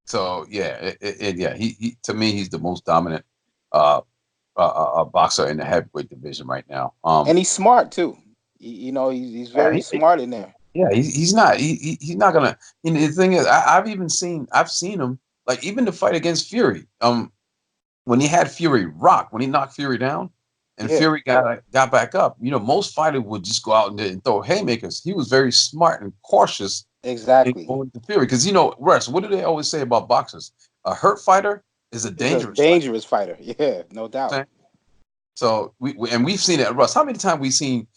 So yeah, yeah, he to me he's the most dominant uh, boxer in the heavyweight division right now. And he's smart too. He's Yeah, very smart in there. yeah, he's not gonna. The thing is, I've seen him like even the fight against Fury. When he had Fury rock, when he knocked Fury down, and Yeah, Fury got back up. Most fighters would just go out and throw haymakers. He was very smart and cautious in exactly. going to Fury because Russ. What do they always say about boxers? A hurt fighter is a He's a dangerous fighter. dangerous fighter. Yeah, no doubt. So we've seen it, Russ. How many times we've seen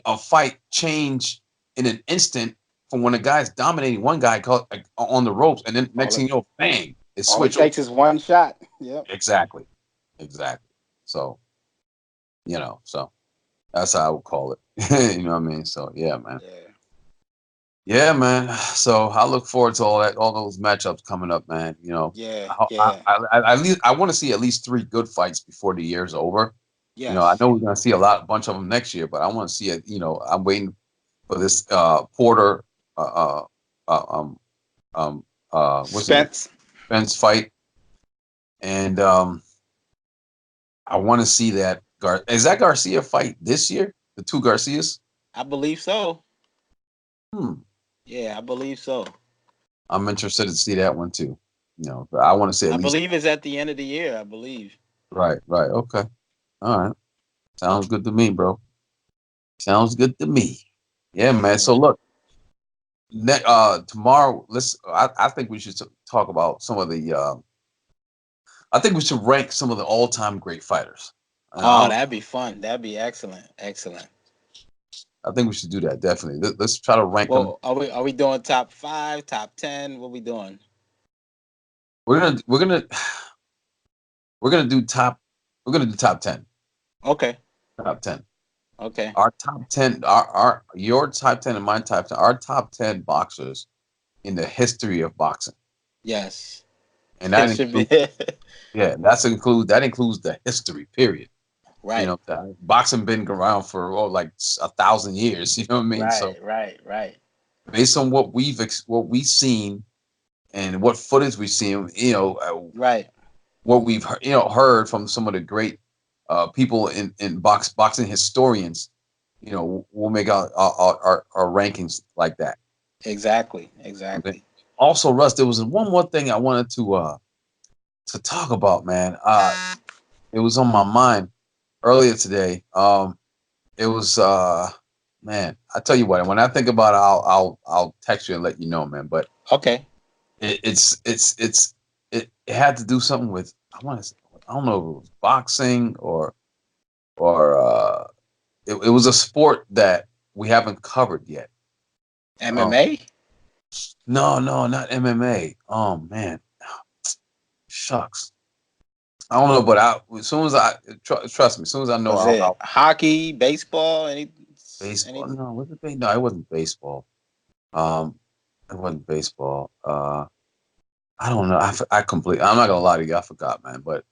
a fight change in an instant from when a guy's dominating one guy on the ropes, and then next All thing it you know, bang, it all it switch over. takes is one shot. Yep. Exactly, exactly. So so that's how I would call it. You know what I mean? So yeah, man. Yeah. Yeah, man. So I look forward to all those matchups coming up, man. Yeah. I, Yeah. at least I want to see at least three good fights before the year's over. I Yes. know we're gonna see a bunch of them next year, but I want to see it. I'm waiting for this Porter, uh, uh, um, what's his name, Spence. Spence fight, and I want to see that. Is that Garcia fight this year? The two Garcias? I believe so. Hmm. Yeah, I believe so. I'm interested to see that one too. But I want to see at I least. believe it's at the end of the year, I believe. Right, right, okay, all right. Sounds good to me, bro. Sounds good to me. Yeah, man. Yeah. So look, tomorrow, I think we should talk about some of the. I think we should rank some of the all-time great fighters. Oh, that'd be fun. That'd be excellent. Excellent. I think we should do that definitely. Let's try to rank them. Well, are we doing top five, top 10? What we doing? We're gonna we're gonna we're gonna do top. We're gonna do top 10. Okay. Top 10. Okay. Our top 10. Our your top 10 and my top 10. Our top 10 boxers in the history of boxing, Yes. and It that should be includes that includes the history period. right. Boxing been around for like 1,000 years. You know what I mean? Right, So right, right. based on what we've seen and what footage we've seen, Right. what we've heard from some of the great people in boxing historians, we'll make our rankings like that. Exactly. Okay. Exactly. Also, Russ, there was one more thing I wanted to talk about, man. It was on my mind earlier today. It was man, I tell you what, when I think about it, I'll text you and let you know, man. But Okay. it had to do something with I don't know if it was boxing or it was a sport that we haven't covered yet. Um, MMA? no, no, not MMA. Oh man, shucks. I don't know, but as soon as trust me, as soon as I know, Was it I'll hockey, baseball, any baseball. No, was it? No, it wasn't baseball. Um, it wasn't baseball. I don't know. I completely. I'm not gonna lie to you. I forgot, man. But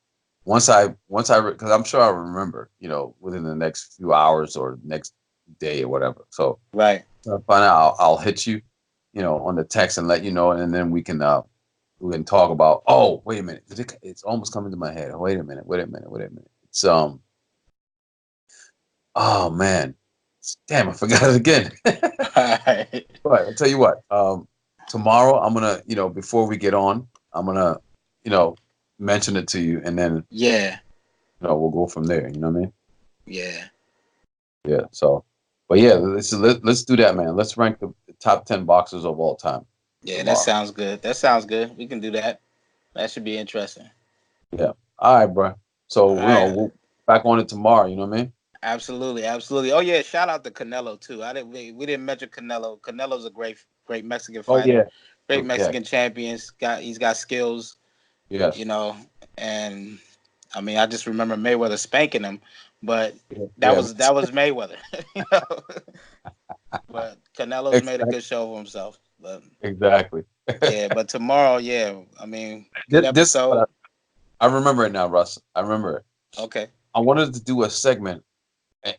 because I'm sure I remember, within the next few hours or next day or whatever. So right? if I find out, I'll hit you, on the text and let you know, and then we can talk about. Oh, wait a minute. It's almost coming to my head. Wait a minute. Wait a minute. Wait a minute. It's. Oh man. Damn, I forgot it again. Right. But I'll tell you what. Tomorrow I'm gonna, before we get on, I'm gonna, you know, mention it to you, and then Yeah, we'll go from there. You know what I mean? yeah, Yeah. So, but yeah, let's do that, man. Let's rank the top 10 boxers of all time yeah. That tomorrow. sounds good. That sounds good. We can do that. That should be interesting. Yeah. All right, bro. All So right. we'll back on it tomorrow. You know what I mean? Absolutely, absolutely. Oh yeah, shout out to Canelo too. I didn't we didn't mention Canelo. Canelo's a great Mexican Oh fighter, yeah. great Yeah. Mexican champion. He's got skills, you Yes. know, and I mean I just remember Mayweather spanking him, but Yeah. that Yeah. was that was Mayweather, you know. But Canelo's made a Exactly. good show of himself. But Exactly. yeah, but tomorrow, yeah, I mean, good This episode. I remember it now, Russ. I remember it. Okay. I wanted to do a segment,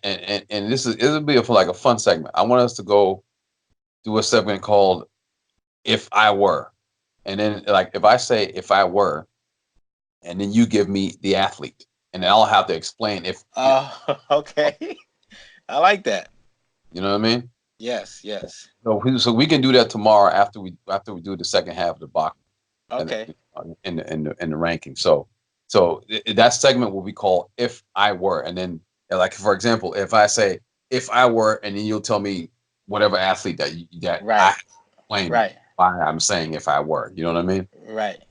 and it'll be like a fun segment. I want us to go do a segment called "If I Were," and then like if I say "If I Were," and then you give me the athlete, and then I'll have to explain if Okay. I like that. you know what I mean. Yes, yes. So we can do that tomorrow after we do the second half of the box and Okay. in the ranking. So that segment will be called "If I Were," and then like for example, if I say "If I Were," and then you'll tell me whatever athlete that I Right. explain Right. why I'm saying "If I Were." You know what I mean? Right.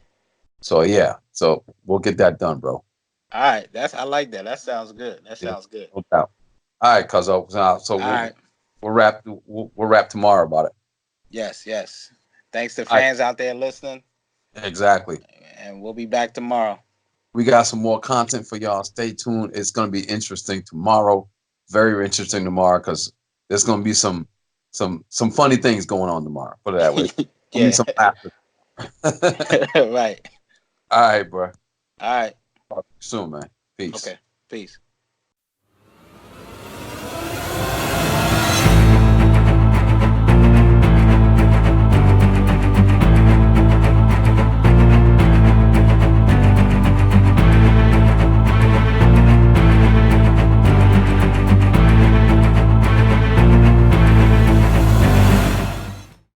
So yeah, so we'll get that done, bro. All right. I like that. That sounds good. That Yeah, sounds good. no doubt. All right, cuz so All we'll right. we'll wrap tomorrow about it. Yes, yes. Thanks to All right, fans out there listening, exactly. and we'll be back tomorrow. We got some more content for y'all. Stay tuned. It's gonna be interesting tomorrow. Very interesting tomorrow because there's gonna be some funny things going on tomorrow. Put it that way. Gonna be Yeah. some laughter. Right. All right, bro. All right. Talk to you soon, man. Peace. Okay. Peace.